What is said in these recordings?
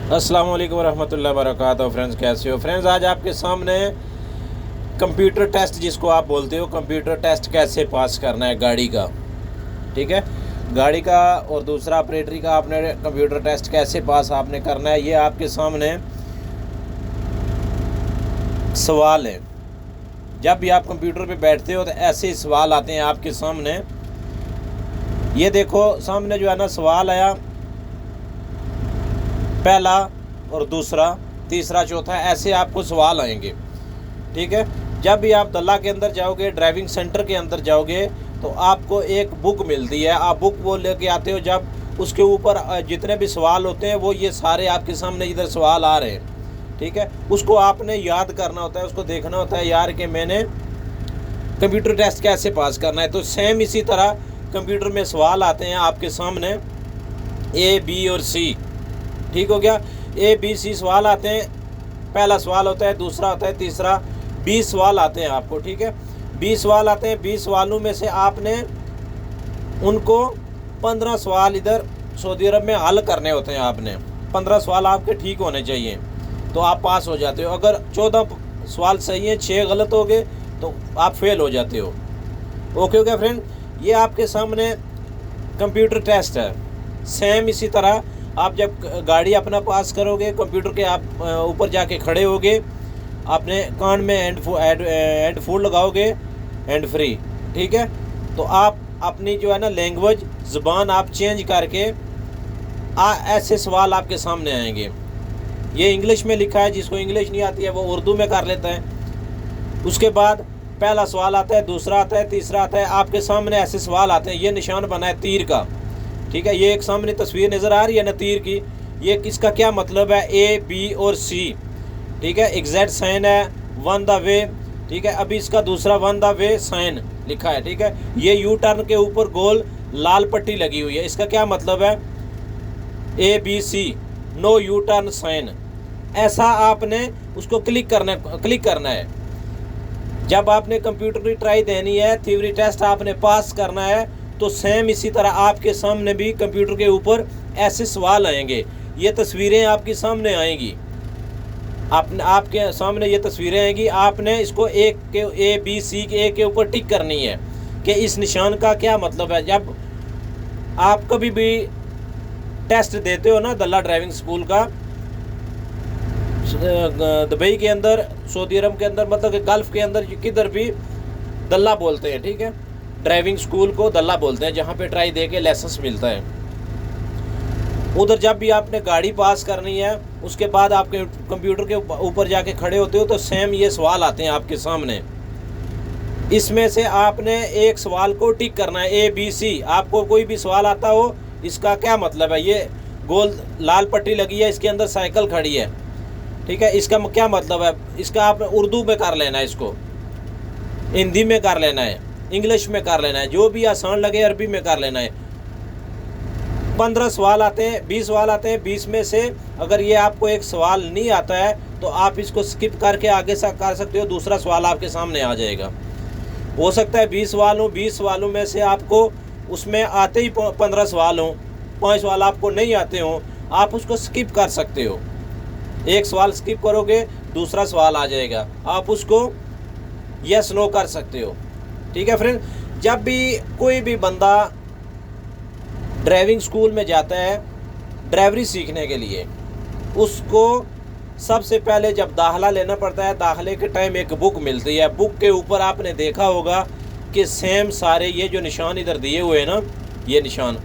अस्सलाम वालेकुम रहमतुल्लाहि व बरकातहू। फ्रेंड्स, कैसे हो फ्रेंड्स? आज आपके सामने कंप्यूटर टेस्ट, जिसको आप बोलते हो, कंप्यूटर टेस्ट कैसे पास करना है गाड़ी का। ठीक है, गाड़ी का और दूसरा ऑपरेटरी का आपने कंप्यूटर टेस्ट कैसे पास आपने करना है, ये आपके सामने सवाल है। जब भी आप कंप्यूटर पे बैठते हो तो ऐसे ही सवाल आते हैं आपके सामने। ये देखो सामने जो है ना सवाल आया, पहला और दूसरा, तीसरा, चौथा, ऐसे आपको सवाल आएंगे। ठीक है, जब भी आप दल्ला के अंदर जाओगे, ड्राइविंग सेंटर के अंदर जाओगे, तो आपको एक बुक मिलती है। आप बुक वो लेके आते हो, जब उसके ऊपर जितने भी सवाल होते हैं वो ये सारे आपके सामने इधर सवाल आ रहे हैं। ठीक है, उसको आपने याद करना होता है, उसको देखना होता है यार कि मैंने कंप्यूटर टेस्ट कैसे पास करना है। तो सेम इसी तरह कंप्यूटर में सवाल आते हैं आपके सामने, ए, बी और सी। ठीक हो गया, ए, बी, सी सवाल आते हैं। पहला सवाल होता है, दूसरा होता है, तीसरा, 20 सवाल आते हैं आपको। ठीक है, 20 सवाल आते हैं। 20 सवालों में से आपने उनको 15 सवाल इधर सऊदी अरब में हल करने होते हैं। आपने 15 सवाल आपके ठीक होने चाहिए तो आप पास हो जाते हो। अगर 14 सवाल सही हैं, 6 गलत हो गए तो आप फेल हो जाते हो। ओके हो गया फ्रेंड, ये आपके सामने कंप्यूटर टेस्ट है। सेम इसी तरह आप जब गाड़ी अपना पास करोगे, कंप्यूटर के आप ऊपर जाके खड़े होगे, अपने कान में हेडफोन लगाओगे, हैंड फ्री। ठीक है, तो आप अपनी जो है ना लैंग्वेज, ज़ुबान आप चेंज करके ऐसे सवाल आपके सामने आएंगे। ये इंग्लिश में लिखा है, जिसको इंग्लिश नहीं आती है वो उर्दू में कर लेता है। उसके बाद पहला सवाल आता है, दूसरा आता है, तीसरा आता है। आपके सामने ऐसे सवाल आते हैं। ये निशान बना है तीर का। ठीक है, ये एक सामने तस्वीर नज़र आ रही है ना तीर की, ये किसका क्या मतलब है, ए, बी और सी। ठीक है, एग्जैक्ट साइन है, वन द वे। ठीक है, अभी इसका दूसरा वन द वे साइन लिखा है। ठीक है, ये यू टर्न के ऊपर गोल लाल पट्टी लगी हुई है, इसका क्या मतलब है, A, B, C, no U turn sign. ऐसा आपने उसको क्लिक करना है। जब आपने कंप्यूटर की ट्राई देनी है, थ्योरी टेस्ट आपने पास करना है, तो सेम इसी तरह आपके सामने भी कंप्यूटर के ऊपर ऐसे सवाल आएंगे। ये तस्वीरें आपके सामने आएंगी, आपके सामने ये तस्वीरें आएंगी। आपने इसको एक के ए, बी, सी के एक के ऊपर टिक करनी है कि इस निशान का क्या मतलब है। जब आप कभी भी टेस्ट देते हो ना दल्ला ड्राइविंग स्कूल का, दुबई के अंदर, सऊदी अरब के अंदर, मतलब कि गल्फ़ के अंदर, किधर भी दल्ला बोलते हैं। ठीक है, ड्राइविंग स्कूल को दल्ला बोलते हैं, जहाँ पे ट्राई दे के लाइसेंस मिलता है। उधर जब भी आपने गाड़ी पास करनी है, उसके बाद आपके कंप्यूटर के ऊपर जाके खड़े होते हो, तो सेम ये सवाल आते हैं आपके सामने। इसमें से आपने एक सवाल को टिक करना है, ए, बी, सी। आपको कोई भी सवाल आता हो, इसका क्या मतलब है, ये गोल लाल पट्टी लगी है, इसके अंदर साइकिल खड़ी है। ठीक है, इसका क्या मतलब है, इसका आपने उर्दू में कर लेना है, इसको हिंदी में कर लेना है, इंग्लिश में कर लेना है, जो भी आसान लगे अरबी में कर लेना है। 15 सवाल आते हैं, 20 सवाल आते हैं। 20 में से अगर ये आपको एक सवाल नहीं आता है तो आप इसको स्किप करके आगे से कर सकते हो, दूसरा सवाल आपके सामने आ जाएगा। हो सकता है 20 सवाल हो, 20 सवालों में से आपको उसमें आते ही 15 सवाल हों, 5 सवाल आपको नहीं आते हों, आप उसको स्किप कर सकते हो। एक सवाल स्किप करोगे, दूसरा सवाल आ जाएगा, आप उसको यस नो कर सकते हो। ठीक है फ्रेंड, जब भी कोई भी बंदा ड्राइविंग स्कूल में जाता है ड्राइवरी सीखने के लिए, उसको सबसे पहले जब दाखिला लेना पड़ता है, दाखिले के टाइम एक बुक मिलती है। बुक के ऊपर आपने देखा होगा कि सेम सारे ये जो निशान इधर दिए हुए हैं ना, ये निशान,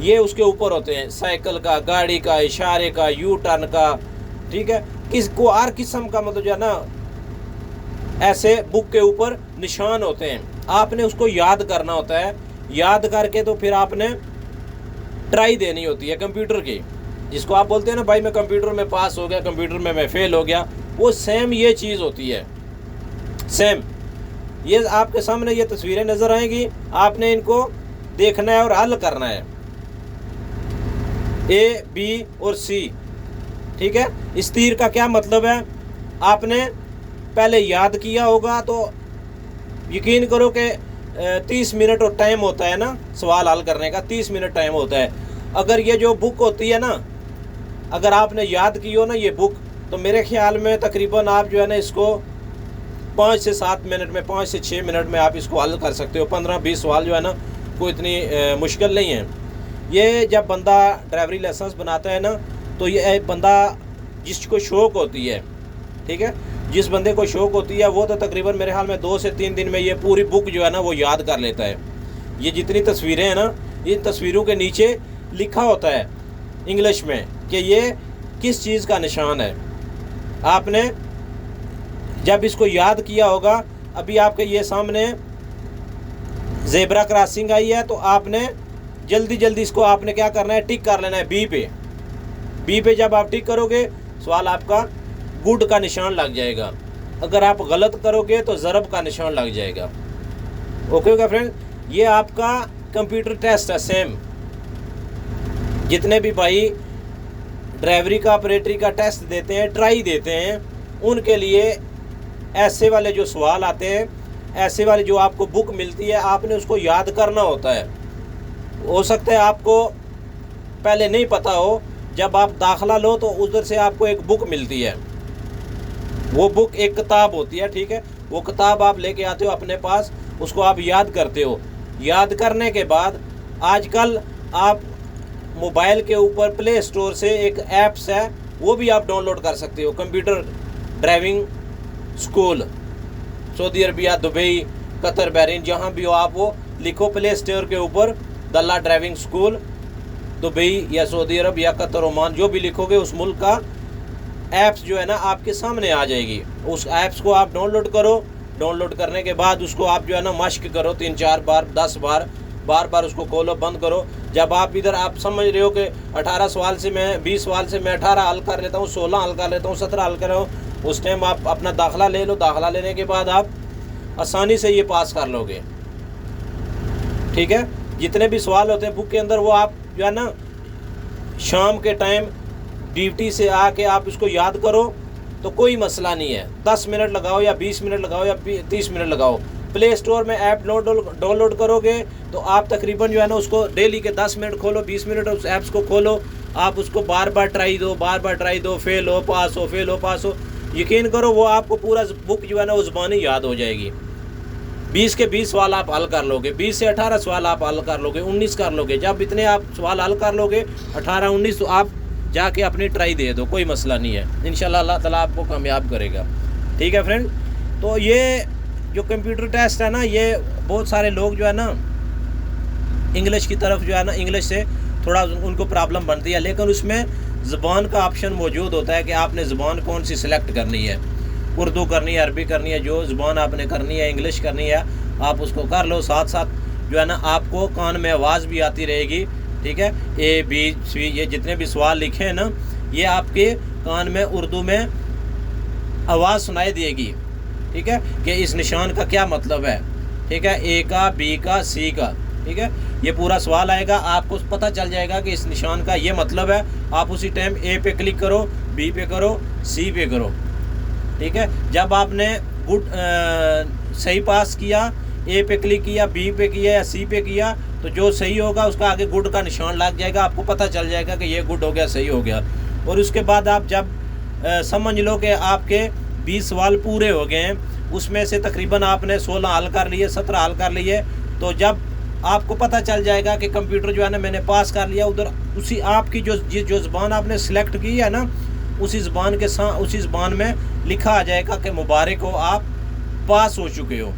ये उसके ऊपर होते हैं, साइकिल का, गाड़ी का, इशारे का, यू टर्न का। ठीक है, किसको हर किस्म का मतलब जो है ना ऐसे बुक के ऊपर निशान होते हैं, आपने उसको याद करना होता है। याद करके तो फिर आपने ट्राई देनी होती है कंप्यूटर की, जिसको आप बोलते हैं ना भाई मैं कंप्यूटर में पास हो गया, कंप्यूटर में मैं फेल हो गया, वो सेम ये चीज़ होती है। सेम ये आपके सामने ये तस्वीरें नज़र आएंगी, आपने इनको देखना है और हल करना है, ए, बी और सी। ठीक है, इस तीर का क्या मतलब है आपने पहले याद किया होगा, तो यकीन करो कि 30 मिनट और टाइम होता है ना सवाल हल करने का, 30 मिनट टाइम होता है। अगर ये जो बुक होती है ना, अगर आपने याद की हो ना ये बुक, तो मेरे ख्याल में तकरीबन आप जो है ना इसको 5 से 7 मिनट में, 5 से 6 मिनट में आप इसको हल कर सकते हो। 15-20 सवाल जो है ना कोई इतनी मुश्किल नहीं है। ये जब बंदा ड्राइवरी लाइसेंस बनाता है ना, तो ये बंदा जिसको शौक़ होती है, ठीक है, जिस बंदे को शौक़ होती है वो तो तकरीबन मेरे ख्याल में 2 से 3 दिन में ये पूरी बुक जो है ना वो याद कर लेता है। ये जितनी तस्वीरें हैं ना, इन तस्वीरों के नीचे लिखा होता है इंग्लिश में कि ये किस चीज़ का निशान है। आपने जब इसको याद किया होगा, अभी आपके ये सामने ज़ेब्रा क्रॉसिंग आई है, तो आपने जल्दी जल्दी इसको आपने क्या करना है, टिक कर लेना है बी पे। बी पे जब आप टिक करोगे, सवाल आपका गुड का निशान लग जाएगा। अगर आप गलत करोगे तो ज़रब का निशान लग जाएगा। ओके ओके फ्रेंड, ये आपका कंप्यूटर टेस्ट है सेम। जितने भी भाई ड्राइवरी का, ऑपरेटरी का टेस्ट देते हैं, ट्राई देते हैं, उनके लिए ऐसे वाले जो सवाल आते हैं, ऐसे वाली जो आपको बुक मिलती है, आपने उसको याद करना होता है। हो सकता है आपको पहले नहीं पता हो, जब आप दाखला लो तो उधर से आपको एक बुक मिलती है। वो बुक एक किताब होती है, ठीक है, वो किताब आप लेके आते हो अपने पास, उसको आप याद करते हो। याद करने के बाद आजकल आप मोबाइल के ऊपर प्ले स्टोर से एक ऐप्स है, वो भी आप डाउनलोड कर सकते हो। Computer driving school, Saudi Arabia, Dubai, Qatar, Bahrain, जहाँ भी हो आप वो लिखो प्ले स्टोर के ऊपर दल्ला ड्राइविंग स्कूल दुबई या सऊदी अरब या कतर, ओमान, जो भी लिखोगे उस मुल्क का ऐप्स जो है ना आपके सामने आ जाएगी। उस ऐप्स को आप डाउनलोड करो। डाउनलोड करने के बाद उसको आप जो है ना मश्क करो 3-4 बार, 10 बार, बार बार उसको खोलो, बंद करो। जब आप इधर आप समझ रहे हो कि 18 सवाल से मैं 20 सवाल से मैं 18 हल कर लेता हूँ, 16 हल कर लेता हूँ, 17 हल कर रहा हूँ, उस टाइम आप अपना दाखला ले लो। दाखला लेने के बाद आप आसानी से ये पास कर लोगे, ठीक है। जितने भी सवाल होते हैं बुक के अंदर, वो आप जो है ना शाम के टाइम ड्यूटी से आके आप इसको याद करो तो कोई मसला नहीं है। 10 मिनट लगाओ या 20 मिनट लगाओ या 30 मिनट लगाओ। प्ले स्टोर में ऐप डाउनलोड करोगे तो आप तकरीबन जो है ना उसको डेली के 10 मिनट खोलो, 20 मिनट उस ऐप्स को खोलो, आप उसको बार बार ट्राई दो, बार बार ट्राई दो, फेल हो पास हो, फेल हो पास हो। यकीन करो वो आपको पूरा बुक जो है ना उस ज़बानी याद हो जाएगी। 20 के 20 सवाल आप हल कर लोगे, 20 से 18 सवाल आप हल कर लोगे, 19 कर लोगे। जब इतने आप सवाल हल कर लोगे 18-19, तो आप जाके अपनी ट्राई दे दो, कोई मसला नहीं है। इंशाल्लाह अल्लाह ताला आपको कामयाब करेगा, ठीक है फ्रेंड। तो ये जो कंप्यूटर टेस्ट है ना, ये बहुत सारे लोग जो है ना इंग्लिश की तरफ जो है ना, इंग्लिश से थोड़ा उनको प्रॉब्लम बनती है, लेकिन उसमें ज़बान का ऑप्शन मौजूद होता है कि आपने ज़बान कौन सी सिलेक्ट करनी है। उर्दू करनी है, अरबी करनी है, जो ज़बान आपने करनी है, इंग्लिश करनी है, आप उसको कर लो। साथ साथ जो है ना आपको कान में आवाज़ भी आती रहेगी, ठीक है। A, B, C, ये जितने भी सवाल लिखे हैं ना, ये आपके कान में उर्दू में आवाज़ सुनाई देगी, ठीक है, कि इस निशान का क्या मतलब है, ठीक है, A का, B का, C का, ठीक है। ये पूरा सवाल आएगा, आपको पता चल जाएगा कि इस निशान का ये मतलब है। आप उसी टाइम A पे क्लिक करो, B पे करो, C पे करो, ठीक है। जब आपने गुड सही पास किया, A पे क्लिक किया, B पे किया या C पे किया, तो जो सही होगा उसका आगे गुड का निशान लग जाएगा। आपको पता चल जाएगा कि ये गुड हो गया, सही हो गया। और उसके बाद आप जब समझ लो कि आपके 20 सवाल पूरे हो गए हैं, उसमें से तकरीबन आपने 16 हल कर लिए, 17 हल कर लिए, तो जब आपको पता चल जाएगा कि कंप्यूटर जो है ना मैंने पास कर लिया, उधर उसी आपकी जो ज़बान आपने सिलेक्ट की है ना, उसी ज़बान के साथ उसी ज़बान में लिखा आ जाएगा कि मुबारक हो, आप पास हो चुके हो,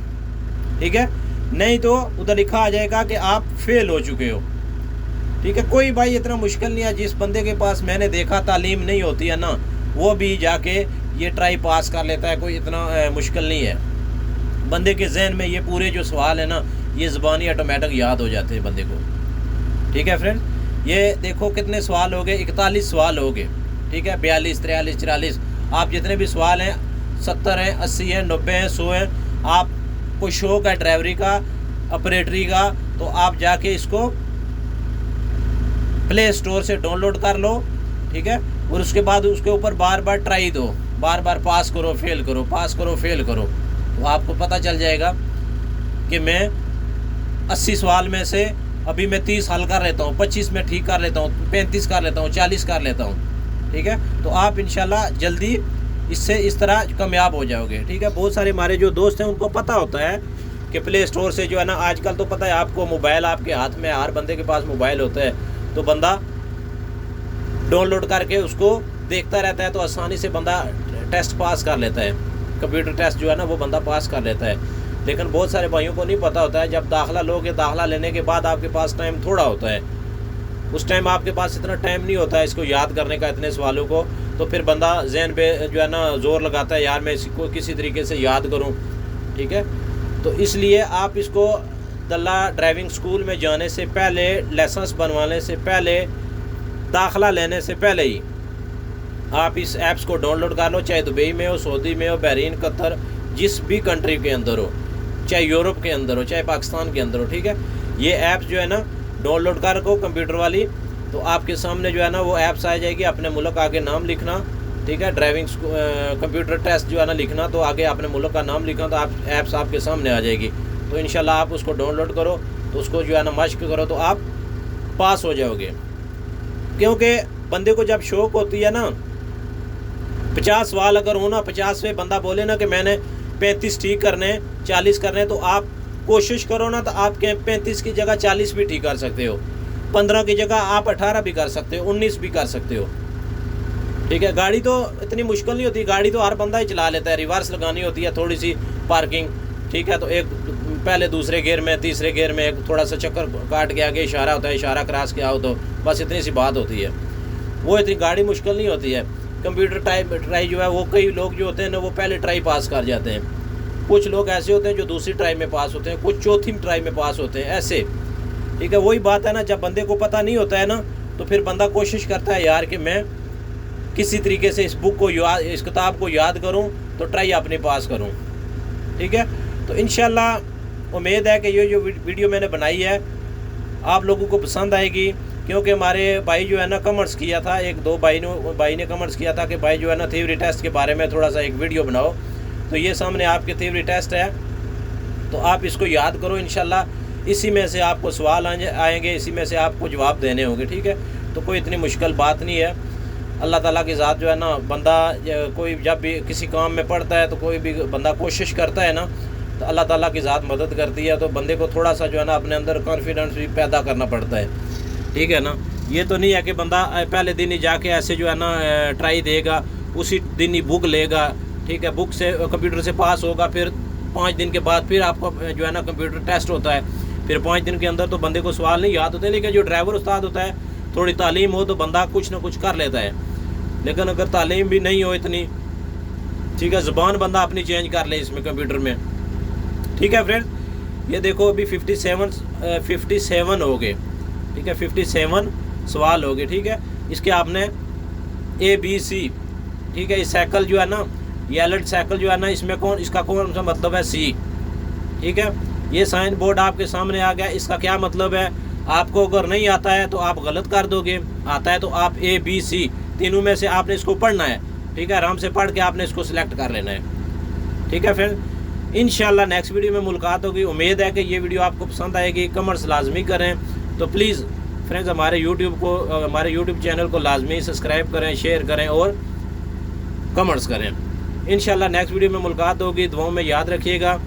ठीक है। नहीं तो उधर लिखा आ जाएगा कि आप फेल हो चुके हो, ठीक है। कोई भाई इतना मुश्किल नहीं है। जिस बंदे के पास मैंने देखा तालीम नहीं होती है ना, वो भी जाके ये ट्राई पास कर लेता है। कोई इतना मुश्किल नहीं है। बंदे के जहन में ये पूरे जो सवाल है ना, ये ज़बानी ऑटोमेटिक याद हो जाते हैं बंदे को, ठीक है फ्रेंड। ये देखो कितने सवाल हो गए, 41 सवाल हो गए, ठीक है। 42, 43, 44, आप जितने भी सवाल हैं, 70 हैं, 80 हैं, 90 हैं, 100 हैं, आप कोई शौक है ड्राइवरी का, ऑपरेटरी का, तो आप जाके इसको प्ले स्टोर से डाउनलोड कर लो, ठीक है। और उसके बाद उसके ऊपर बार बार ट्राई दो, बार बार पास करो, फेल करो, पास करो, फेल करो, तो आपको पता चल जाएगा कि मैं 80 सवाल में से अभी मैं 30 हल कर लेता हूँ, 25 में ठीक कर लेता हूँ, 35 कर लेता हूँ, 40 कर लेता हूँ, ठीक है। तो आप इंशाल्लाह जल्दी इससे इस तरह कामयाब हो जाओगे, ठीक है। बहुत सारे हमारे जो दोस्त हैं उनको पता होता है कि प्ले स्टोर से जो है ना, आजकल तो पता है आपको, मोबाइल आपके हाथ में, हर बंदे के पास मोबाइल होता है, तो बंदा डाउनलोड करके उसको देखता रहता है, तो आसानी से बंदा टेस्ट पास कर लेता है, कंप्यूटर टेस्ट जो है ना वो बंदा पास कर लेता है। लेकिन बहुत सारे भाइयों को नहीं पता होता है, जब दाखिला लोगे, दाखिला लेने के बाद आपके पास टाइम थोड़ा होता है, उस टाइम आपके पास इतना टाइम नहीं होता है इसको याद करने का, इतने सवालों को, तो फिर बंदा जहन पे जो है ना ज़ोर लगाता है, यार मैं इसको किसी तरीके से याद करूं, ठीक है। तो इसलिए आप इसको दल्ला ड्राइविंग स्कूल में जाने से पहले, लाइसेंस बनवाने से पहले, दाखिला लेने से पहले ही आप इस ऐप्स को डाउनलोड कर लो, चाहे दुबई में हो, सऊदी में हो, बहरीन, कतर, जिस भी कंट्री के अंदर हो, चाहे यूरोप के अंदर हो, चाहे पाकिस्तान के अंदर हो, ठीक है। ये ऐप्स जो है ना डाउनलोड कर को कंप्यूटर वाली, तो आपके सामने जो है ना वो ऐप्स आ जाएगी, अपने मुल्क आगे नाम लिखना, ठीक है, ड्राइविंग कंप्यूटर टेस्ट जो है ना लिखना, तो आगे अपने मुल्क का नाम लिखना, तो आप ऐप्स आपके सामने आ जाएगी। तो इंशाल्लाह आप उसको डाउनलोड करो, तो उसको जो है ना मश्क करो, तो आप पास हो जाओगे। क्योंकि बंदे को जब शौक होती है ना, 50 सवाल अगर हो ना, 50वें बंदा बोले ना कि मैंने 35 ठीक करने, 40 करने, तो आप कोशिश करो ना, तो आप 35 की जगह 40 भी ठीक कर सकते हो, 15 की जगह आप 18 भी कर सकते हो, 19 भी कर सकते हो, ठीक है। गाड़ी तो इतनी मुश्किल नहीं होती, गाड़ी तो हर बंदा ही चला लेता है, रिवर्स लगानी होती है, थोड़ी सी पार्किंग, ठीक है, तो एक पहले दूसरे गियर में, तीसरे गियर में एक थोड़ा सा चक्कर काट के आगे इशारा होता है, इशारा क्रॉस किया हो तो बस इतनी सी बात होती है, वो इतनी गाड़ी मुश्किल नहीं होती है। कंप्यूटर ट्राई जो है वो कई लोग जो होते हैं ना वो पहले ट्राई पास कर जाते हैं, कुछ लोग ऐसे होते हैं जो दूसरी ट्राई में पास होते हैं, कुछ चौथी ट्राई में पास होते हैं, ऐसे, ठीक है। वही बात है ना, जब बंदे को पता नहीं होता है ना, तो फिर बंदा कोशिश करता है यार कि मैं किसी तरीके से इस बुक को याद, इस किताब को याद करूं, तो ट्राई अपने पास करूं, ठीक है। तो इंशाल्लाह उम्मीद है कि ये जो वीडियो मैंने बनाई है आप लोगों को पसंद आएगी, क्योंकि हमारे भाई जो है ना कमेंट्स किया था, एक दो भाई ने कमेंट्स किया था कि भाई जो है ना थ्योरी टेस्ट के बारे में थोड़ा सा एक वीडियो बनाओ, तो ये सामने आपके थ्योरी टेस्ट है, तो आप इसको याद करो, इंशाल्लाह इसी में से आपको सवाल आएंगे, इसी में से आपको जवाब देने होंगे, ठीक है। तो कोई इतनी मुश्किल बात नहीं है, अल्लाह ताला की ज़ात जो है ना, बंदा कोई जब भी किसी काम में पड़ता है, तो कोई भी बंदा कोशिश करता है ना, तो अल्लाह ताला की ज़ात मदद करती है, तो बंदे को थोड़ा सा जो है ना अपने अंदर कॉन्फिडेंस भी पैदा करना पड़ता है, ठीक है ना। ये तो नहीं है कि बंदा पहले दिन ही जाके ऐसे जो है ना ट्राई देगा, उसी दिन ही बुक लेगा, ठीक है, बुक से कंप्यूटर से पास होगा, फिर 5 दिन के बाद फिर आपका जो है ना कंप्यूटर टेस्ट होता है, फिर 5 दिन के अंदर तो बंदे को सवाल नहीं याद होते। लेकिन जो ड्राइवर उस्ताद होता है, थोड़ी तालीम हो तो बंदा कुछ ना कुछ कर लेता है, लेकिन अगर तालीम भी नहीं हो इतनी, ठीक है, ज़ुबान बंदा अपनी चेंज कर ले इसमें कंप्यूटर में, ठीक है फ्रेंड। ये देखो अभी 57 हो गए, ठीक है, 57 सवाल हो गए, ठीक है। इसके आपने ABC, ठीक है, इस साइकिल जो है ना, ये अलर्ट साइकिल जो है ना, इसमें इसका कौन सा मतलब है, C, ठीक है। ये साइन बोर्ड आपके सामने आ गया, इसका क्या मतलब है, आपको अगर नहीं आता है तो आप गलत कर दोगे, आता है तो आप ABC तीनों में से आपने इसको पढ़ना है, ठीक है, आराम से पढ़ के आपने इसको सिलेक्ट कर लेना है, ठीक है। फिर इंशाल्लाह नेक्स्ट वीडियो में मुलाकात होगी। उम्मीद है कि ये वीडियो आपको पसंद आएगी, कमेंट्स लाजमी करें, तो प्लीज़ फ्रेंड्स हमारे यूट्यूब चैनल को लाजमी सब्सक्राइब करें, शेयर करें और कमेंट्स करें। इंशाल्लाह नेक्स्ट वीडियो में मुलाकात होगी, दुआओं में याद रखिएगा।